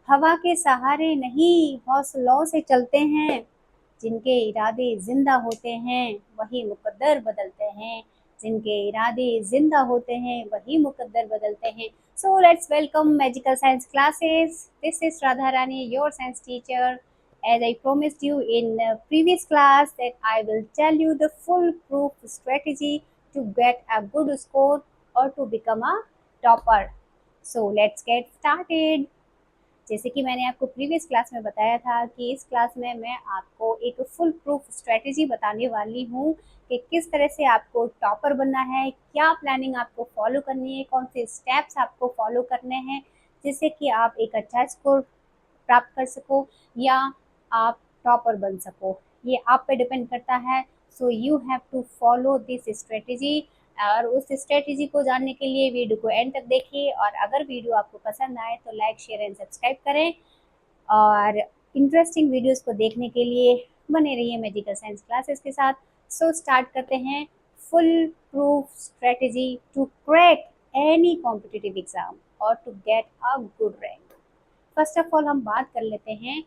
हवा के सहारे नहीं हौसलों से चलते हैं, जिनके इरादे जिंदा होते हैं वही मुकद्दर बदलते हैं, जिनके इरादे जिंदा होते हैं वही मुकद्दर बदलते हैं। So let's welcome magical science classes. This is Radha Rani, your science teacher. As I promised you in the previous class that I will tell you the full proof strategy to get a good score or to become a topper. So let's get started. जैसे कि मैंने आपको previous class में बताया था कि इस class में मैं आपको एक फुल प्रूफ स्ट्रेटेजी बताने वाली हूँ कि किस तरह से आपको टॉपर बनना है, क्या प्लानिंग आपको फॉलो करनी है, कौन से स्टेप्स आपको फॉलो करने हैं जिससे कि आप एक अच्छा स्कोर प्राप्त कर सको या आप टॉपर बन सको। ये आप पे डिपेंड करता है। So you have to follow this strategy. और उस स्ट्रेटेजी को जानने के लिए वीडियो को एंड तक देखिए, और अगर वीडियो आपको पसंद आए तो लाइक शेयर एंड सब्सक्राइब करें, और इंटरेस्टिंग वीडियोस को देखने के लिए बने रहिए मैजिकल साइंस क्लासेस के साथ। सो स्टार्ट करते हैं foolproof strategy to crack any competitive exam और to get a good rank. First of all हम बात कर लेते हैं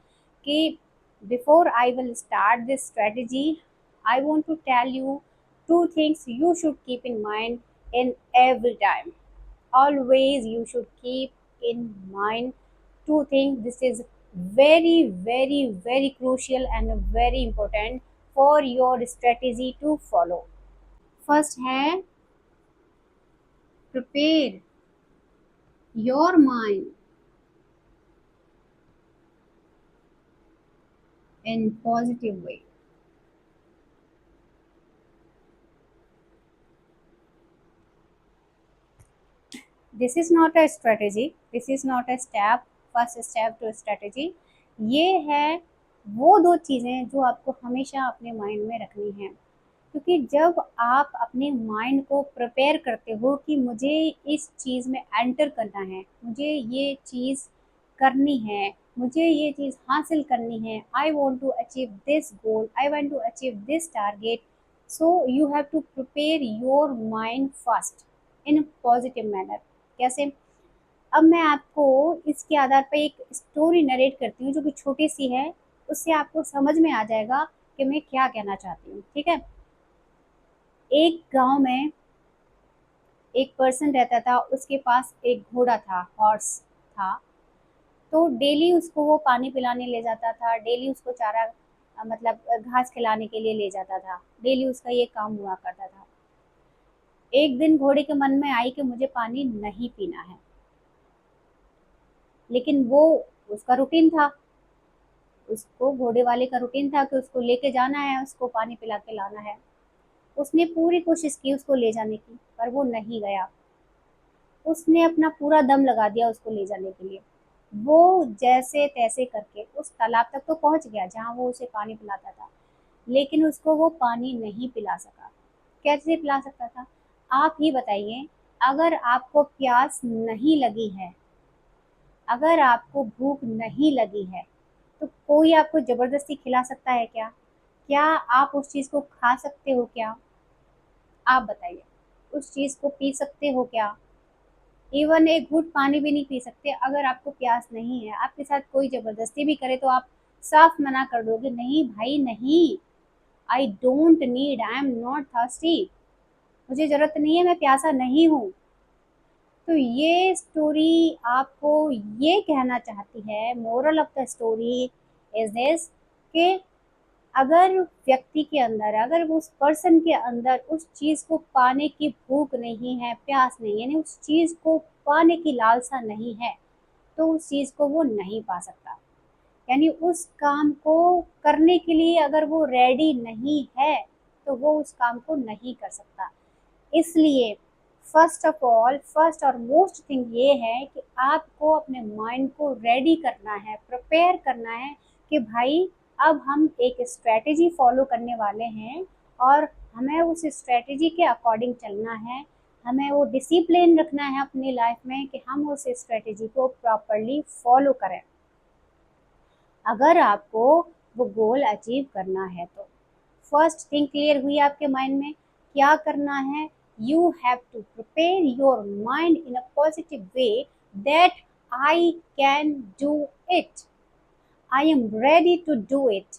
कि before I will start this strategy, I want to tell you two things you should keep in mind in every time. Always you should keep in mind two things. This is very very very crucial and very important for your strategy to follow. First है prepare your mind in positive way. This is not a strategy, this is not a step, first step to strategy. ये है वो दो चीज़ें जो आपको हमेशा अपने माइंड में रखनी है, क्योंकि जब आप अपने माइंड को प्रिपेयर करते हो कि मुझे इस चीज़ में एंटर करना है, मुझे ये चीज़ करनी है, मुझे ये चीज़ हासिल करनी है, I want to achieve this goal, I want to achieve this target, so you have to prepare your mind first in positive manner. कैसे? अब मैं आपको इसके आधार पर एक स्टोरी नरेट करती हूँ जो कि छोटी सी है, उससे आपको समझ में आ जाएगा कि मैं क्या कहना चाहती हूँ। ठीक है? एक गांव में एक पर्सन रहता था, उसके पास एक घोड़ा था, हॉर्स था। तो डेली उसको वो पानी पिलाने ले जाता था, डेली उसको चारा मतलब घास खिलाने के लिए ले जाता था, डेली उसका ये काम हुआ करता था। एक दिन घोड़े के मन में आई कि मुझे पानी नहीं पीना है, लेकिन वो उसका रूटीन था, उसको घोड़े वाले का रूटीन था कि उसको लेके जाना है, उसको पानी पिला के लाना है। उसने पूरी कोशिश की उसको ले जाने की, पर वो नहीं गया। उसने अपना पूरा दम लगा दिया उसको ले जाने के लिए। वो जैसे तैसे करके उस तालाब तक तो पहुंच गया जहां वो उसे पानी पिलाता था, लेकिन उसको वो पानी नहीं पिला सका। कैसे पिला सकता था? आप ही बताइए। अगर आपको प्यास नहीं लगी है, अगर आपको भूख नहीं लगी है, तो कोई आपको जबरदस्ती खिला सकता है क्या? क्या आप उस चीज को खा सकते हो क्या? आप बताइए। उस चीज को पी सकते हो क्या? इवन एक घूंट पानी भी नहीं पी सकते। अगर आपको प्यास नहीं है, आपके साथ कोई जबरदस्ती भी करे तो आप साफ मना कर दोगे, नहीं भाई नहीं, I don't need, I am not thirsty, मुझे जरूरत नहीं है, मैं प्यासा नहीं हूँ। तो ये स्टोरी आपको ये कहना चाहती है, moral of the story is this, कि अगर व्यक्ति के अंदर, अगर उस पर्सन के अंदर उस चीज को पाने की भूख नहीं है, प्यास नहीं, यानी उस चीज को पाने की लालसा नहीं है, तो उस चीज को वो नहीं पा सकता। यानी उस काम को करने के लिए अगर वो रेडी नहीं है तो वो उस काम को नहीं कर सकता। इसलिए फर्स्ट ऑफ ऑल, फर्स्ट और मोस्ट थिंग ये है कि आपको अपने माइंड को रेडी करना है, प्रिपेयर करना है कि भाई अब हम एक स्ट्रेटेजी फॉलो करने वाले हैं और हमें उस स्ट्रेटेजी के अकॉर्डिंग चलना है। हमें वो डिसिप्लिन रखना है अपनी लाइफ में कि हम उस स्ट्रेटेजी को प्रॉपरली फॉलो करें, अगर आपको वो गोल अचीव करना है तो। फर्स्ट थिंग क्लियर हुई आपके माइंड में क्या करना है? You have to prepare your mind in a positive way that I can do it, I am ready to do it.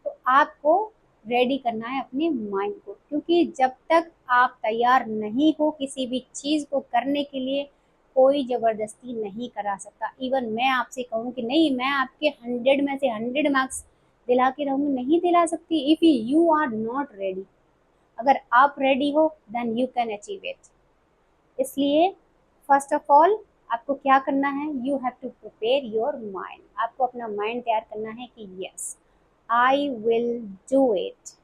तो आपको रेडी करना है अपने माइंड को, क्योंकि जब तक आप तैयार नहीं हो किसी भी चीज़ को करने के लिए, कोई ज़बरदस्ती नहीं करा सकता। इवन मैं आपसे कहूँ कि नहीं, मैं आपके 100 में से 100 मार्क्स दिला के रहूँगी, नहीं दिला सकती if you are not ready. अगर आप रेडी हो then you can achieve it. इसलिए फर्स्ट ऑफ ऑल आपको क्या करना है, you have to prepare your mind. आपको अपना माइंड तैयार करना है कि yes I will do it,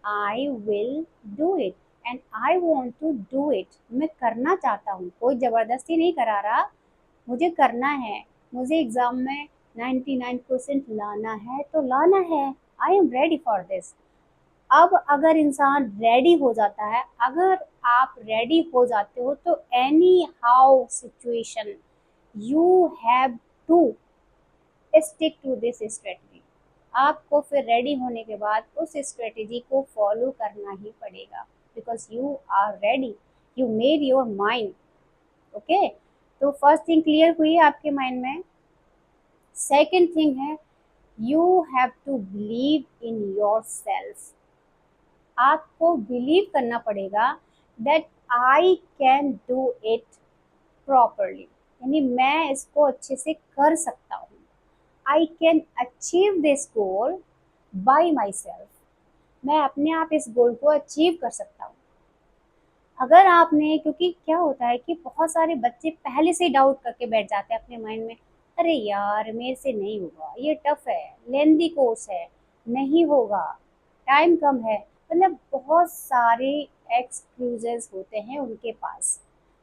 I will do it and I want to do it. मैं करना चाहता हूँ, कोई ज़बरदस्ती नहीं करा रहा, मुझे करना है। मुझे एग्ज़ाम में 99% लाना है तो लाना है। आई एम रेडी फॉर दिस। अब अगर इंसान रेडी हो जाता है, अगर आप रेडी हो जाते हो, तो any how situation you have to stick to this strategy. आपको फिर रेडी होने के बाद उस स्ट्रेटजी को फॉलो करना ही पड़ेगा, because you are ready, you made your mind. Okay, तो फर्स्ट थिंग क्लियर हुई आपके माइंड में। सेकेंड थिंग है, you have to believe in your self. आपको बिलीव करना पड़ेगा that I can do it properly, यानी मैं इसको अच्छे से कर सकता हूँ। I can achieve this goal by my self. मैं अपने आप इस गोल को अचीव कर सकता हूँ। अगर आपने, क्योंकि क्या होता है कि बहुत सारे बच्चे पहले से डाउट करके बैठ जाते हैं अपने माइंड में, अरे यार मेरे से नहीं होगा, ये टफ है, लेंदी कोर्स है, नहीं होगा, टाइम कम है। मतलब बहुत सारे एक्सक्यूजेस होते हैं उनके पास।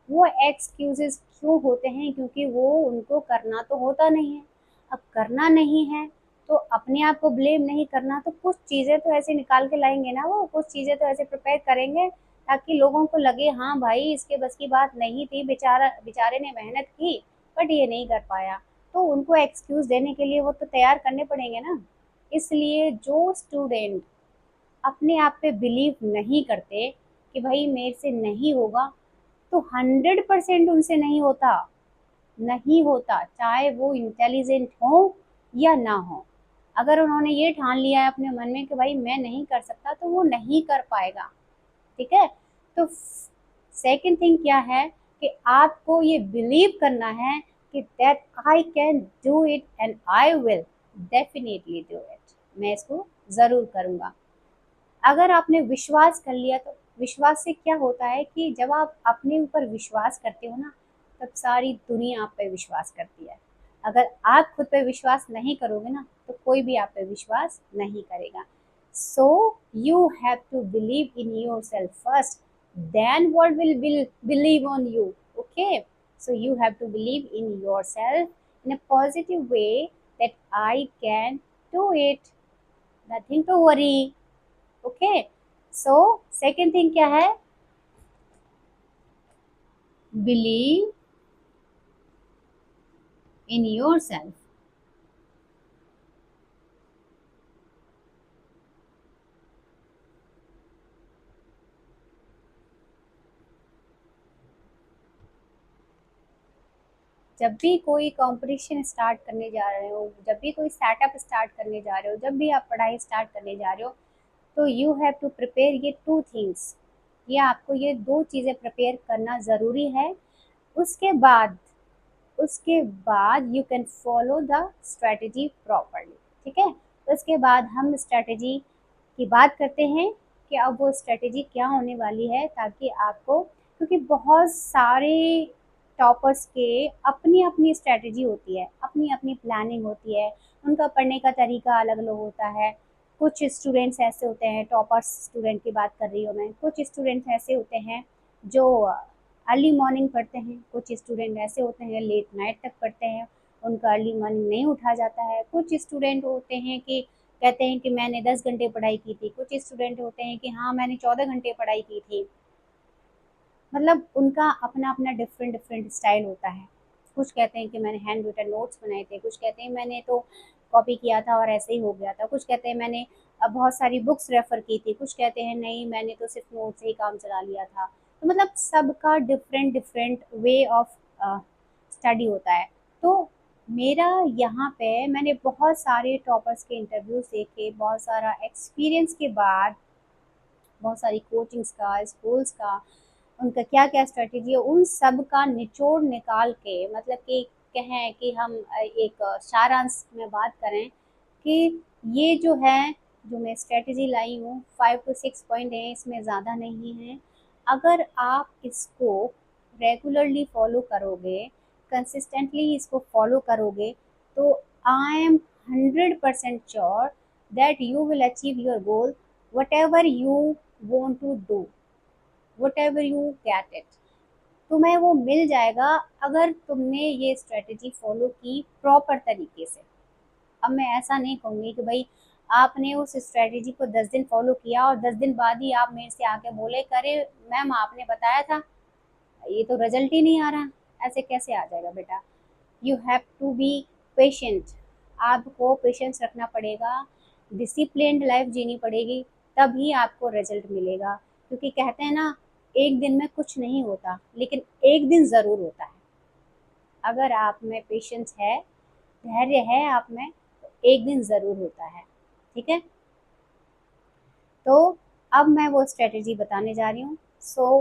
वो एक्सक्यूजेस क्यों होते हैं, क्योंकि वो उनको करना तो होता नहीं है। अब करना नहीं है तो अपने आप को ब्लेम नहीं करना, तो कुछ चीज़ें तो ऐसे निकाल के लाएंगे ना, वो कुछ चीज़ें तो ऐसे प्रिपेयर करेंगे ताकि लोगों को लगे हाँ भाई इसके बस की बात नहीं थी, बेचारा बेचारे ने मेहनत की बट ये नहीं कर पाया। तो उनको एक्सक्यूज देने के लिए वो तो तैयार करने पड़ेंगे ना। इसलिए जो स्टूडेंट अपने आप पे बिलीव नहीं करते कि भाई मेरे से नहीं होगा, तो 100% उनसे नहीं होता, नहीं होता, चाहे वो इंटेलिजेंट हो या ना हो। अगर उन्होंने ये ठान लिया है अपने मन में कि भाई मैं नहीं कर सकता, तो वो नहीं कर पाएगा। ठीक है, तो सेकंड थिंग क्या है कि आपको ये बिलीव करना है कि that I can do it and I will definitely do it. मैं इसको ज़रूर करूँगा। अगर आपने विश्वास कर लिया, तो विश्वास से क्या होता है कि जब आप अपने ऊपर विश्वास करते हो ना, तब सारी दुनिया आप पे विश्वास करती है। अगर आप खुद पे विश्वास नहीं करोगे ना, तो कोई भी आप पे विश्वास नहीं करेगा। So you have to believe in your self first, then world will believe on you. Okay, so you have to believe in your self in a positive way that I can do it, nothing to worry. Okay, so second thing क्या है, believe in your self. जब भी कोई competition start करने जा रहे हो, जब भी कोई सेटअप स्टार्ट करने जा रहे हो, जब भी आप पढ़ाई स्टार्ट करने जा रहे हो, तो यू हैव टू प्रिपेयर ये टू थिंग्स। ये आपको ये दो चीज़ें प्रिपेयर करना ज़रूरी है। उसके बाद, उसके बाद you can follow the strategy properly. ठीक है, तो इसके बाद हम स्ट्रेटजी की बात करते हैं कि अब वो स्ट्रेटजी क्या होने वाली है, ताकि आपको, क्योंकि बहुत सारे टॉपर्स के अपनी अपनी स्ट्रेटजी होती है, अपनी अपनी प्लानिंग होती है, उनका पढ़ने का तरीका अलग अलग होता है। कुछ स्टूडेंट्स ऐसे होते हैं, टॉपर्स स्टूडेंट की बात कर रही हूँ मैं, कुछ स्टूडेंट्स ऐसे होते हैं जो अर्ली मॉर्निंग पढ़ते हैं, कुछ स्टूडेंट ऐसे होते हैं लेट नाइट तक पढ़ते हैं, उनका अर्ली मॉर्निंग नहीं उठा जाता है। कुछ स्टूडेंट होते हैं कि कहते हैं कि मैंने 10 घंटे पढ़ाई की थी, कुछ स्टूडेंट होते हैं कि हाँ मैंने 14 घंटे पढ़ाई की थी। मतलब उनका अपना अपना डिफरेंट डिफरेंट स्टाइल होता है। कुछ कहते हैं कि मैंने हैंड रिटन नोट्स बनाए थे, कुछ कहते हैं मैंने तो कॉपी किया था और ऐसे ही हो गया था, कुछ कहते हैं मैंने बहुत सारी बुक्स रेफ़र की थी, कुछ कहते हैं नहीं मैंने तो सिर्फ नोट से ही काम चला लिया था। तो मतलब सबका different different way of study होता है। तो मेरा यहाँ पे मैंने बहुत सारे टॉपर्स के इंटरव्यूज देखे, बहुत सारा एक्सपीरियंस के बाद, बहुत सारी कोचिंग्स का, स्कूल्स का, उनका क्या क्या स्ट्रेटेजी है, उन सब का निचोड़ निकाल के, मतलब कि कहें कि हम एक सारांश में बात करें कि ये जो है, जो मैं स्ट्रेटेजी लाई हूँ, 5 to 6 पॉइंट है, इसमें ज़्यादा नहीं है। अगर आप इसको रेगुलरली फॉलो करोगे, कंसिस्टेंटली इसको फॉलो करोगे, तो I am 100% sure that you will achieve your goal, whatever you want to do, whatever you get it, तुम्हें वो मिल जाएगा अगर तुमने ये स्ट्रेटेजी फॉलो की प्रॉपर तरीके से। अब मैं ऐसा नहीं कहूँगी कि भाई आपने उस स्ट्रेटेजी को 10 दिन फॉलो किया और 10 दिन बाद ही आप मेरे से आके बोले करे मैम आपने बताया था, ये तो रिजल्ट ही नहीं आ रहा। ऐसे कैसे आ जाएगा बेटा? You have to be patient, आपको पेशेंस रखना पड़ेगा, डिसिप्लिन्ड लाइफ जीनी पड़ेगी, तभी आपको रिजल्ट मिलेगा। क्योंकि कहते हैं ना, एक दिन में कुछ नहीं होता, लेकिन एक दिन ज़रूर होता है। अगर आप में पेशेंस है, धैर्य है आप में, तो एक दिन ज़रूर होता है। ठीक है, तो अब मैं वो स्ट्रेटेजी बताने जा रही हूँ। सो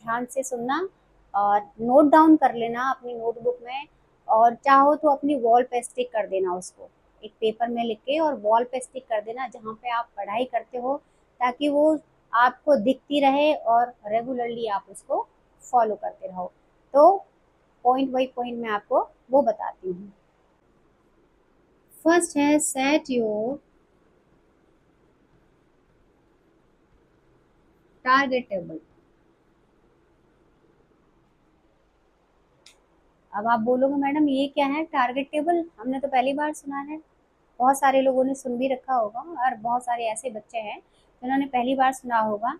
ध्यान से सुनना और नोट डाउन कर लेना अपनी नोटबुक में, और चाहो तो अपनी वॉल पे स्टिक कर देना उसको, एक पेपर में लिख के और वॉल पे स्टिक कर देना जहाँ पे आप पढ़ाई करते हो, ताकि वो आपको दिखती रहे और रेगुलरली आप उसको फॉलो करते रहो। तो पॉइंट बाई पॉइंट मैं आपको वो बताती हूँ। फर्स्ट है सेट योर टारगेट टेबल। अब आप बोलोगे मैडम ये क्या है टारगेट टेबल, हमने तो पहली बार सुना है। बहुत सारे लोगों ने सुन भी रखा होगा और बहुत सारे ऐसे बच्चे हैं जिन्होंने पहली बार सुना होगा।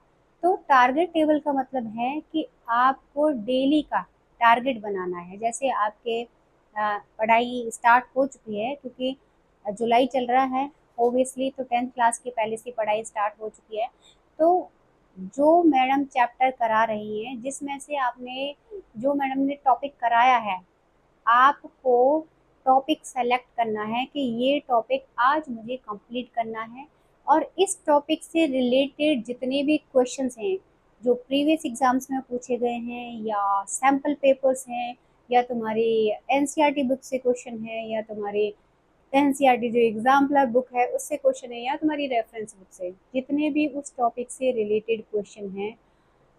तो टारगेट टेबल का मतलब है कि आपको डेली का टारगेट बनाना है। जैसे आपके पढ़ाई स्टार्ट हो चुकी है, क्योंकि जुलाई चल रहा है ओबियसली, तो 10th क्लास की पहले से पढ़ाई स्टार्ट हो चुकी है। तो जो मैडम चैप्टर करा रही हैं, जिसमें से आपने, जो मैडम ने टॉपिक कराया है, आपको टॉपिक सेलेक्ट करना है कि ये टॉपिक आज मुझे कंप्लीट करना है। और इस टॉपिक से रिलेटेड जितने भी क्वेश्चंस हैं जो प्रीवियस एग्जाम्स में पूछे गए हैं, या सैम्पल पेपर्स हैं, या तुम्हारी एनसीईआरटी बुक से क्वेश्चन है, या तुम्हारी एनसीईआरटी जो एग्जाम्पलर बुक है उससे क्वेश्चन है, या तुम्हारी रेफरेंस बुक से, जितने भी उस टॉपिक से रिलेटेड क्वेश्चन हैं,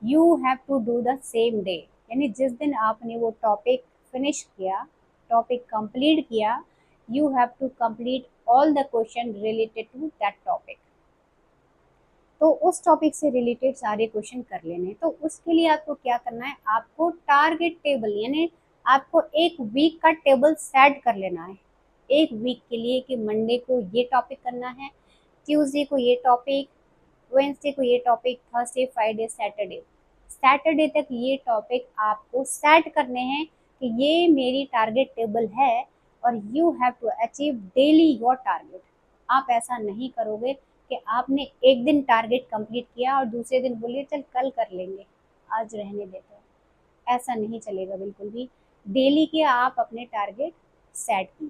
you have to do the same day. यानी जिस दिन आपने वो टॉपिक फिनिश किया, टॉपिक कंप्लीट किया, you have to complete all the question related to that topic. तो उस टॉपिक से रिलेटेड सारे क्वेश्चन कर लेने। तो उसके लिए आपको क्या करना है, आपको टारगेट टेबल, यानी आपको एक वीक का टेबल सेट कर लेना है, एक वीक के लिए, कि मंडे को ये टॉपिक करना है, ट्यूसडे को ये टॉपिक, वेंसडे को ये topic, Thursday, Friday, Saturday, Saturday तक ये टॉपिक आपको सेट करने हैं कि ये मेरी टारगेट टेबल है। और you have to achieve daily your target. आप ऐसा नहीं करोगे कि आपने एक दिन टारगेट कंप्लीट किया और दूसरे दिन बोलिए चल कल कर लेंगे, आज रहने देते हैं। ऐसा नहीं चलेगा बिल्कुल भी। डेली के आप अपने टारगेट सेट किए,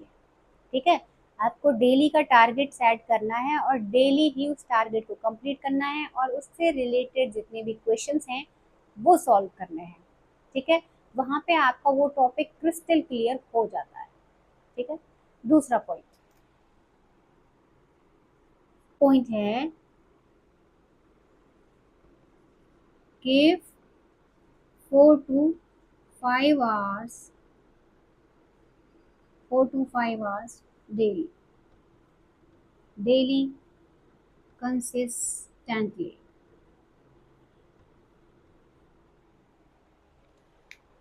ठीक है? आपको डेली का टारगेट सेट करना है और डेली ही उस टारगेट को कंप्लीट करना है, और उससे रिलेटेड जितने भी क्वेश्चंस हैं वो सॉल्व करने हैं, ठीक है? वहाँ पे आपका वो टॉपिक क्रिस्टल क्लियर हो जाता है, ठीक है? दूसरा पॉइंट पॉइंट है कि 4 to 5 hours, 4 to 5 hours daily, daily consistently।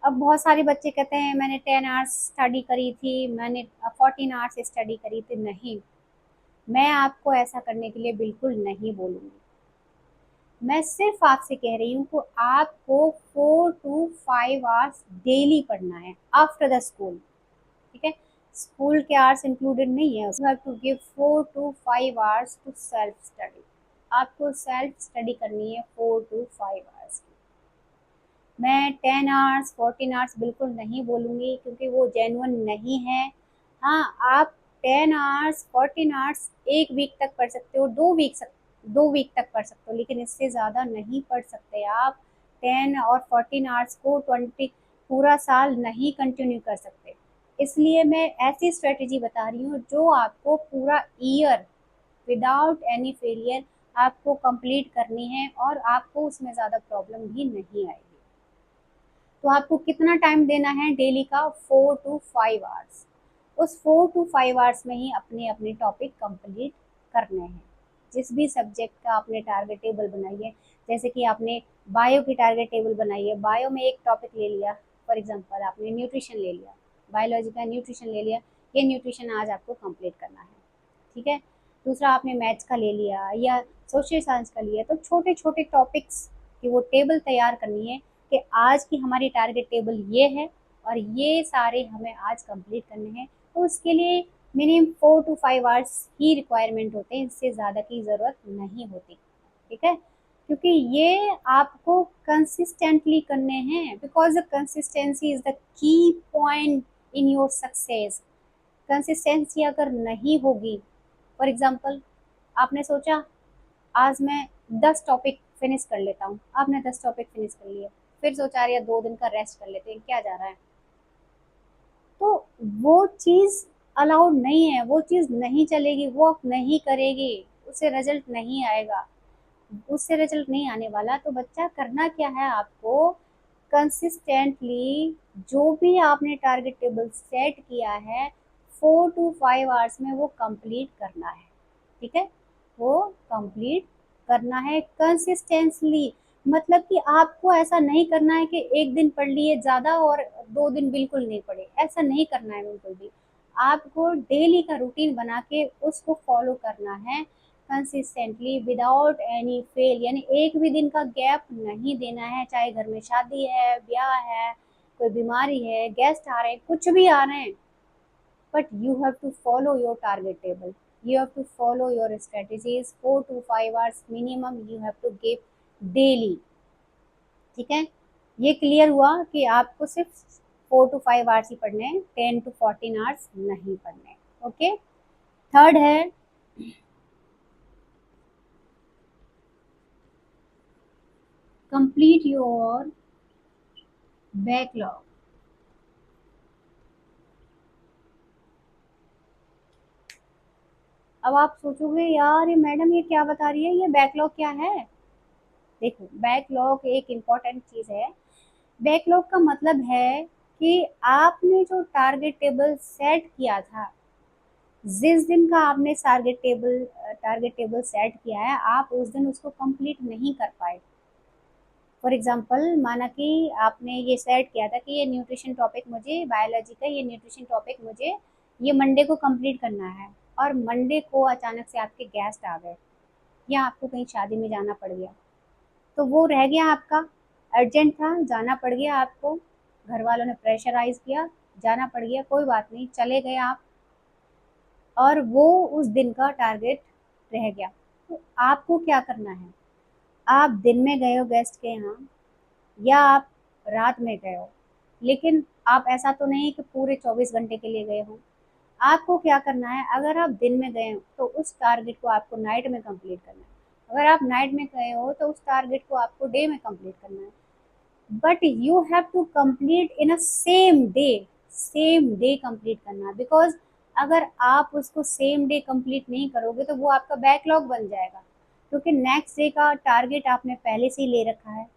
अब बहुत सारे बच्चे कहते हैं मैंने 10 आवर्स स्टडी करी थी, मैंने 14 आवर्स स्टडी करी थी। नहीं, मैं आपको ऐसा करने के लिए बिल्कुल नहीं बोलूँगी। मैं सिर्फ आपसे कह रही हूँ कि आपको 4 to 5 आवर्स डेली पढ़ना है आफ्टर द स्कूल, ठीक है? स्कूल के आवर्स इंक्लूडेड नहीं है। You have to give 4 to 5 hours to self study. आपको सेल्फ स्टडी करनी है 4 to 5 आवर्स की। मैं 10 आवर्स 14 आवर्स बिल्कुल नहीं बोलूँगी, क्योंकि वो जेन्युइन नहीं है। हाँ, आप 10 आवर्स 14 आवर्स 1 वीक तक पढ़ सकते हो, 2 वीक तक पढ़ सकते हो, लेकिन इससे ज़्यादा नहीं पढ़ सकते आप। 10 और 14 आवर्स को 20 पूरा साल नहीं कंटिन्यू कर सकते। इसलिए मैं ऐसी स्ट्रेटेजी बता रही हूँ जो आपको पूरा ईयर विदाउट एनी फेलियर आपको कंप्लीट करनी है, और आपको उसमें ज़्यादा प्रॉब्लम भी नहीं आएगी। तो आपको कितना टाइम देना है डेली का? 4 to 5 आवर्स। उस 4 to 5 आवर्स में ही अपने अपने टॉपिक कंप्लीट करने हैं। जिस भी सब्जेक्ट का आपने टारगेट टेबल बनाई है, जैसे कि आपने बायो की टारगेट टेबल बनाई है, बायो में एक टॉपिक ले लिया, फॉर एग्जांपल आपने न्यूट्रिशन ले लिया, बायोलॉजी का न्यूट्रिशन ले लिया, ये न्यूट्रिशन आज आपको कंप्लीट करना है, ठीक है। दूसरा आपने मैथ्स का ले लिया या सोशल साइंस का लिया, तो छोटे छोटे टॉपिक्स की वो टेबल तैयार करनी है कि आज की हमारी टारगेट टेबल ये है और ये सारे हमें आज कंप्लीट करने हैं। तो उसके लिए minimum 4 to 5 hours he requirement होते हैं, इससे ज़्यादा की ज़रूरत नहीं होती, ठीक है। क्योंकि ये आपको कंसिस्टेंटली करने हैं, because the consistency is the key point in your success. Consistency अगर नहीं होगी, फॉर एग्जांपल आपने सोचा आज मैं 10 टॉपिक फिनिश कर लेता हूँ, आपने 10 टॉपिक फिनिश कर लिए, फिर सोचा यार 2 दिन का रेस्ट कर लेते हैं, क्या जा रहा है। तो वो चीज़ अलाउड नहीं है, वो चीज़ नहीं चलेगी, वो नहीं करेगी, उससे रिजल्ट नहीं आएगा, उससे रिजल्ट नहीं आने वाला। तो बच्चा करना क्या है आपको? कंसिस्टेंटली जो भी आपने टारगेट टेबल सेट किया है 4 to 5 आवर्स में वो कंप्लीट करना है, ठीक है। वो कंप्लीट करना है कंसिस्टेंटली। मतलब कि आपको ऐसा नहीं करना है कि एक दिन पढ़ लिए ज़्यादा और 2 दिन बिल्कुल नहीं पढ़े, ऐसा नहीं करना है बिल्कुल भी। आपको डेली का रूटीन बना के उसको फॉलो करना है कंसिस्टेंटली विदाउट एनी फेल, यानी एक भी दिन का गैप नहीं देना है। चाहे घर में शादी है, ब्याह है, कोई बीमारी है, गेस्ट आ रहे हैं, कुछ भी आ रहे हैं, but you have to follow your target table, you have to follow your strategies, 4 to 5 hours minimum you have to give daily, ठीक है। ये क्लियर हुआ कि आपको सिर्फ 4 to 5 आवर्स ही पढ़ने हैं, 10 to 14 आवर्स नहीं पढ़ने, ओके। थर्ड है कंप्लीट योर बैकलॉग। अब आप सोचोगे यार ये मैडम ये क्या बता रही है, ये बैकलॉग क्या है? देखो, बैकलॉग एक इम्पॉर्टेंट चीज़ है। बैकलॉग का मतलब है कि आपने जो टारगेट टेबल सेट किया था, जिस दिन का आपने टारगेट टेबल सेट किया है, आप उस दिन उसको कंप्लीट नहीं कर पाए। फॉर एग्जांपल माना कि आपने ये सेट किया था कि ये न्यूट्रिशन टॉपिक मुझे, बायोलॉजी का ये न्यूट्रिशन टॉपिक मुझे ये मंडे को कंप्लीट करना है, और मंडे को अचानक से आपके गेस्ट आ गए या आपको कहीं शादी में जाना पड़ गया, तो वो रह गया आपका। अर्जेंट था, जाना पड़ गया आपको, घर वालों ने प्रेशराइज किया, जाना पड़ गया, कोई बात नहीं, चले गए आप, और वो उस दिन का टारगेट रह गया। तो आपको क्या करना है? आप दिन में गए हो गेस्ट के यहाँ, या आप रात में गए हो, लेकिन आप ऐसा तो नहीं कि पूरे 24 घंटे के लिए गए हो। आपको क्या करना है? अगर आप दिन में गए हो तो उस टारगेट को आपको नाइट में कंप्लीट करना है, अगर आप नाइट में गए हो तो उस टारगेट को आपको डे में कंप्लीट करना है। But you have to complete in a same day complete करना, बिकॉज अगर आप उसको सेम डे कंप्लीट नहीं करोगे तो वो आपका बैकलॉग बन जाएगा, क्योंकि नेक्स्ट डे का टारगेट आपने पहले से ही ले रखा है।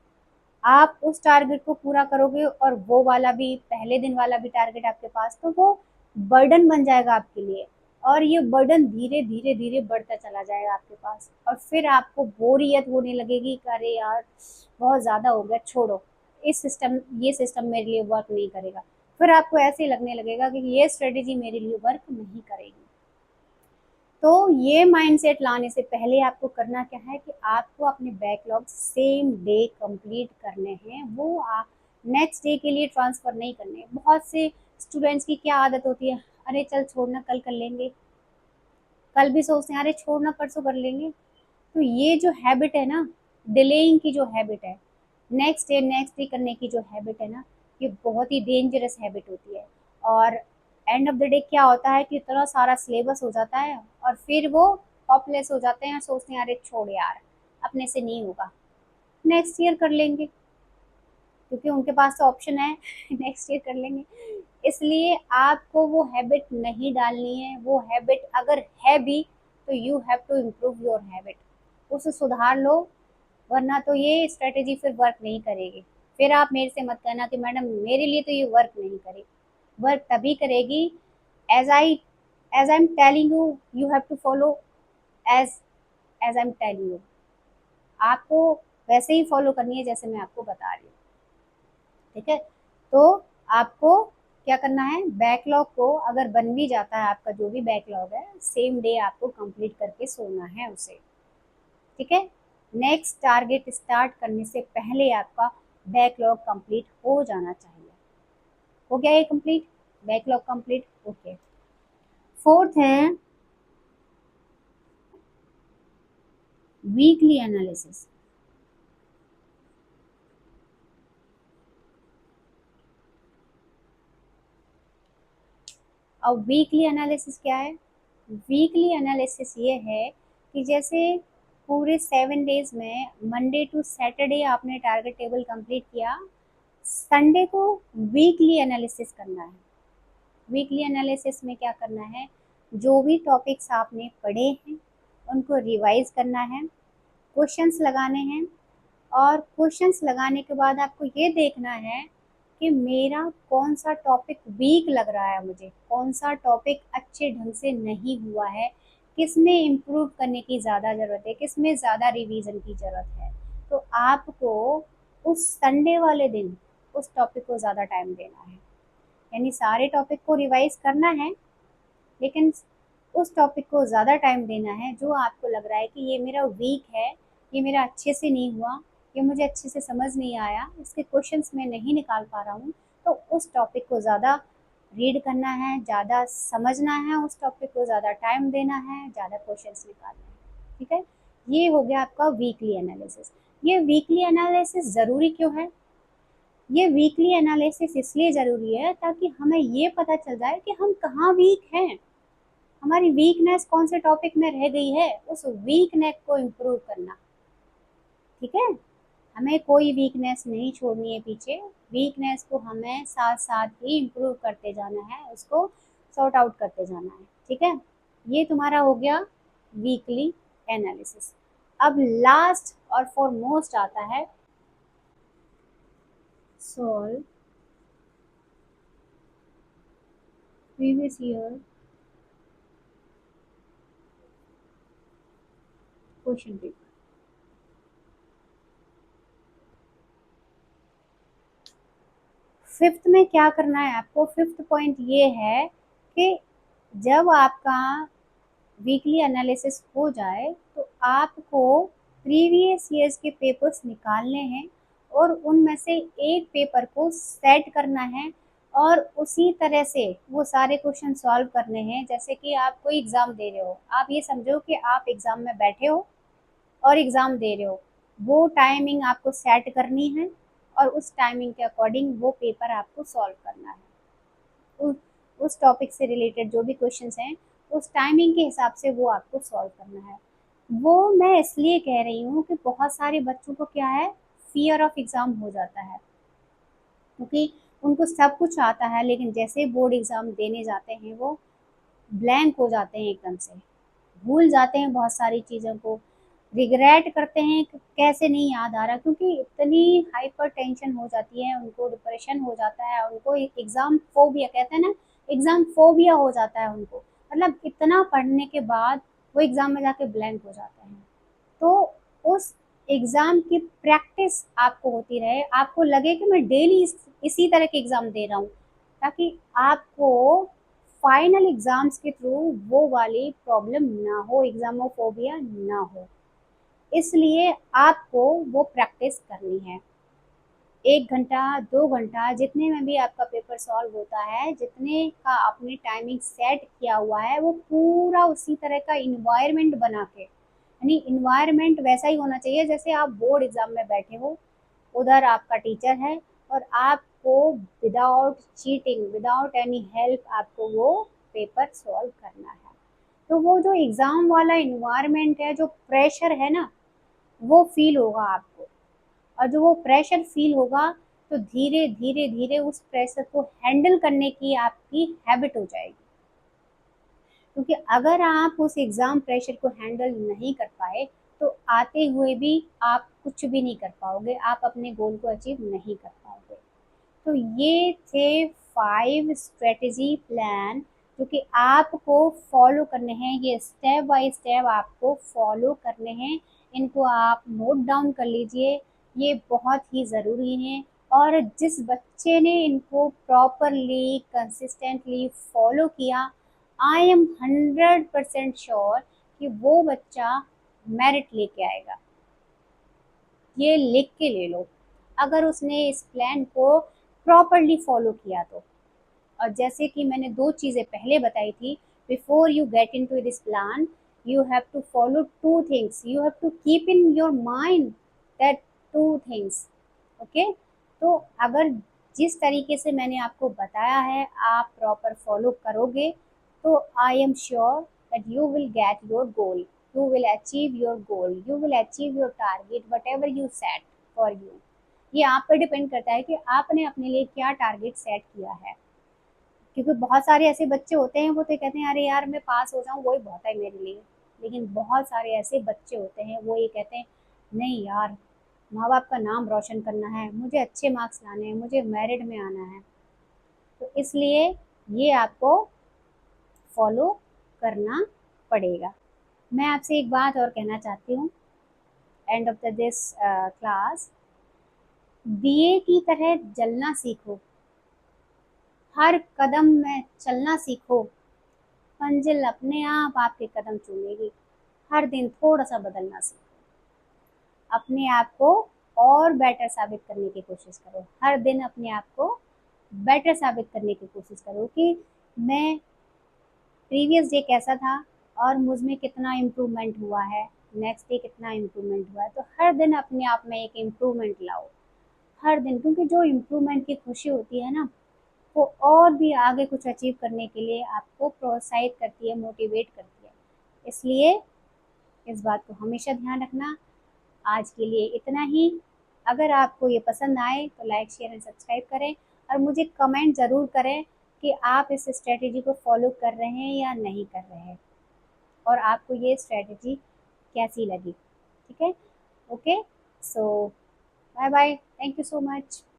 आप उस टारगेट को पूरा करोगे और वो वाला भी, पहले दिन वाला भी टारगेट आपके पास, तो वो बर्डन बन जाएगा आपके लिए, और ये बर्डन धीरे धीरे धीरे बढ़ता चला जाएगा आपके पास, और फिर आपको बोरियत होने लगेगी कि अरे यार बहुत ज़्यादा हो गया, छोड़ो, ये सिस्टम मेरे लिए वर्क नहीं करेगा। फिर आपको ऐसे लगने लगेगा कि ये स्ट्रेटेजी मेरे लिए वर्क नहीं करेगी। तो ये माइंडसेट लाने से पहले आपको करना क्या है कि आपको अपने बैकलॉग सेम डे कंप्लीट करने हैं, वो आप नेक्स्ट डे के लिए ट्रांसफ़र नहीं करने। बहुत से स्टूडेंट्स की क्या आदत होती है, अरे चल छोड़ना कल कर लेंगे, कल भी सोचते हैं अरे छोड़ना परसों कर लेंगे। तो ये जो हैबिट है ना, डिलेइंग की जो हैबिट है, नेक्स्ट डे करने की जो हैबिट है ना, ये बहुत ही डेंजरस हैबिट होती है। और एंड ऑफ द डे क्या होता है कि इतना सारा सिलेबस हो जाता है और फिर वो हॉपलेस हो जाते हैं और सोचते हैं अरे छोड़ यार, अपने से नहीं होगा, नेक्स्ट ईयर कर लेंगे, क्योंकि उनके पास तो ऑप्शन है नेक्स्ट ईयर कर लेंगे। इसलिए आपको वो हैबिट नहीं डालनी है। वो हैबिट अगर है भी तो you have to improve your habit, उसे सुधार लो, वरना तो ये स्ट्रेटेजी फिर वर्क नहीं करेगी। फिर आप मेरे से मत कहना कि मैडम मेरे लिए तो ये वर्क नहीं करेगी। वर्क तभी करेगी as I as I am telling you, you have to follow as as I am telling you. आपको वैसे ही फॉलो करनी है जैसे मैं आपको बता रही हूँ। ठीक है, तो आपको क्या करना है, बैकलॉग को अगर बन भी जाता है आपका जो भी बैकलॉग है, सेम डे आपको कंप्लीट करके सोना है उसे। ठीक है, नेक्स्ट टारगेट स्टार्ट करने से पहले आपका बैकलॉग कंप्लीट हो जाना चाहिए। हो गया ये complete, backlog complete. Okay, fourth है वीकली एनालिसिस। अब वीकली एनालिसिस क्या है? वीकली एनालिसिस ये है कि जैसे पूरे 7 डेज में मंडे टू सैटरडे आपने टारगेट टेबल कंप्लीट किया, संडे को वीकली एनालिसिस करना है। वीकली एनालिसिस में क्या करना है, जो भी टॉपिक्स आपने पढ़े हैं उनको रिवाइज करना है, क्वेश्चंस लगाने हैं, और क्वेश्चंस लगाने के बाद आपको ये देखना है कि मेरा कौन सा टॉपिक वीक लग रहा है, मुझे कौन सा टॉपिक अच्छे ढंग से नहीं हुआ है, किस में इम्प्रूव करने की ज़्यादा ज़रूरत है, किस में ज़्यादा रिवीजन की ज़रूरत है। तो आपको उस संडे वाले दिन उस टॉपिक को ज़्यादा टाइम देना है, यानी सारे टॉपिक को रिवाइज करना है, लेकिन उस टॉपिक को ज़्यादा टाइम देना है जो आपको लग रहा है कि ये मेरा वीक है, ये मेरा अच्छे से नहीं हुआ, ये मुझे अच्छे से समझ नहीं आया, इसके क्वेश्चंस मैं नहीं निकाल पा रहा हूँ। तो उस टॉपिक को ज़्यादा रीड करना है, ज़्यादा समझना है, उस टॉपिक को ज़्यादा टाइम देना है, ज़्यादा क्वेश्चंस निकालना है। ठीक है, ये हो गया आपका वीकली एनालिसिस। ये वीकली एनालिसिस ज़रूरी क्यों है? ये वीकली एनालिसिस इसलिए ज़रूरी है ताकि हमें ये पता चल जाए कि हम कहाँ वीक हैं, हमारी वीकनेस कौन से टॉपिक में रह गई है, उस वीकनेस को इम्प्रूव करना। ठीक है, हमें कोई वीकनेस नहीं छोड़नी है पीछे, वीकनेस को हमें साथ साथ ही इम्प्रूव करते जाना है, उसको सॉर्ट आउट करते जाना है। ठीक है, ये तुम्हारा हो गया वीकली एनालिसिस। अब लास्ट और फॉरमोस्ट आता है solve previous year question paper. Fifth में क्या करना है आपको, फिफ्थ पॉइंट ये है कि जब आपका वीकली एनालिसिस हो जाए तो आपको प्रीवियस ईयर्स के पेपर्स निकालने हैं और उनमें से एक पेपर को सेट करना है और उसी तरह से वो सारे क्वेश्चन सॉल्व करने हैं जैसे कि आप कोई एग्ज़ाम दे रहे हो। आप ये समझो कि आप एग्ज़ाम में बैठे हो और एग्ज़ाम दे रहे हो, वो टाइमिंग आपको सेट करनी है और उस टाइमिंग के अकॉर्डिंग वो पेपर आपको सॉल्व करना है। उस टॉपिक से रिलेटेड जो भी क्वेश्चंस हैं उस टाइमिंग के हिसाब से वो आपको सॉल्व करना है। वो मैं इसलिए कह रही हूँ कि बहुत सारे बच्चों को क्या है, फियर ऑफ एग्ज़ाम हो जाता है, क्योंकि उनको सब कुछ आता है लेकिन जैसे बोर्ड एग्ज़ाम देने जाते हैं वो ब्लैंक हो जाते हैं, एकदम से भूल जाते हैं बहुत सारी चीज़ों को, रिग्रेट करते हैं कि कैसे नहीं याद आ रहा, क्योंकि इतनी हाइपर टेंशन हो जाती है उनको, डिप्रेशन हो जाता है उनको, एग्ज़ाम फोबिया कहते हैं ना, एग्ज़ाम फोबिया हो जाता है उनको, मतलब इतना पढ़ने के बाद वो एग्ज़ाम में जाके ब्लैंक हो जाते हैं। तो उस एग्ज़ाम की प्रैक्टिस आपको होती रहे, आपको लगे कि मैं डेली इसी तरह के एग्ज़ाम दे रहा हूँ, ताकि आपको फाइनल एग्ज़ाम्स के थ्रू वो वाली प्रॉब्लम ना हो, एग्ज़ामोफोबिया ना हो। इसलिए आपको वो प्रैक्टिस करनी है। 1 घंटा 2 घंटा जितने में भी आपका पेपर सॉल्व होता है, जितने का आपने टाइमिंग सेट किया हुआ है, वो पूरा उसी तरह का इन्वायरमेंट बना के, यानी इन्वायरमेंट वैसा ही होना चाहिए जैसे आप बोर्ड एग्जाम में बैठे हो, उधर आपका टीचर है और आपको without cheating, without any help आपको वो पेपर सॉल्व करना है। तो वो जो एग्ज़ाम वाला इन्वायरमेंट है, जो प्रेशर है ना, वो फील होगा आपको। और जो वो प्रेशर फील होगा तो धीरे धीरे धीरे उस प्रेशर को हैंडल करने की आपकी हैबिट हो जाएगी। क्योंकि अगर आप उस एग्ज़ाम प्रेशर को हैंडल नहीं कर पाए तो आते हुए भी आप कुछ भी नहीं कर पाओगे, आप अपने गोल को अचीव नहीं कर पाओगे। तो ये थे 5 स्ट्रेटजी प्लान जो कि आपको फॉलो करने हैं, ये स्टेप बाय स्टेप आपको फॉलो करने हैं। इनको आप नोट डाउन कर लीजिए, ये बहुत ही ज़रूरी हैं। और जिस बच्चे ने इनको प्रॉपरली कंसिस्टेंटली फॉलो किया, आई एम 100% श्योर कि वो बच्चा मेरिट लेके आएगा। ये लिख के ले लो, अगर उसने इस प्लान को प्रॉपरली फॉलो किया तो। और जैसे कि मैंने 2 चीज़ें पहले बताई थी, before you get into this plan you have to follow 2 things, you have to keep in your mind that 2 things. Okay, तो अगर जिस तरीके से मैंने आपको बताया है आप प्रॉपर फॉलो करोगे तो I am sure that you will get your goal, you will achieve your goal, you will achieve your target whatever you set for you। ये आप पे डिपेंड करता है कि आपने अपने लिए क्या टारगेट सेट किया है। क्योंकि बहुत सारे ऐसे बच्चे होते हैं, वो तो कहते हैं अरे यार मैं पास हो जाऊं वही बहुत है मेरे लिए। लेकिन बहुत सारे ऐसे बच्चे होते हैं वो ये कहते हैं नहीं यार, माँ बाप का नाम रोशन करना है, मुझे अच्छे मार्क्स लाने हैं, मुझे मेरिट में आना है। तो इसलिए ये आपको फॉलो करना पड़ेगा। मैं आपसे एक बात और कहना चाहती हूँ end of the this class, दिए की तरह जलना सीखो, हर कदम में चलना सीखो, मंजिल अपने आप आपके कदम चूमेगी। हर दिन थोड़ा सा बदलना सीखो, अपने आप को और बेटर साबित करने की कोशिश करो। हर दिन अपने आप को बेटर साबित करने की कोशिश करो कि मैं प्रीवियस डे कैसा था और मुझ में कितना इम्प्रूवमेंट हुआ है, नेक्स्ट डे कितना इम्प्रूवमेंट हुआ है। तो हर दिन अपने आप में एक इम्प्रूवमेंट लाओ, हर दिन। क्योंकि जो इम्प्रूवमेंट की खुशी होती है ना, वो और भी आगे कुछ अचीव करने के लिए आपको प्रोत्साहित करती है, मोटिवेट करती है। इसलिए इस बात को हमेशा ध्यान रखना। आज के लिए इतना ही। अगर आपको ये पसंद आए तो लाइक शेयर एंड सब्सक्राइब करें और मुझे कमेंट ज़रूर करें कि आप इस स्ट्रेटजी को फॉलो कर रहे हैं या नहीं कर रहे हैं और आपको ये स्ट्रेटजी कैसी लगी। ठीक है, okay, so bye bye, thank you so much.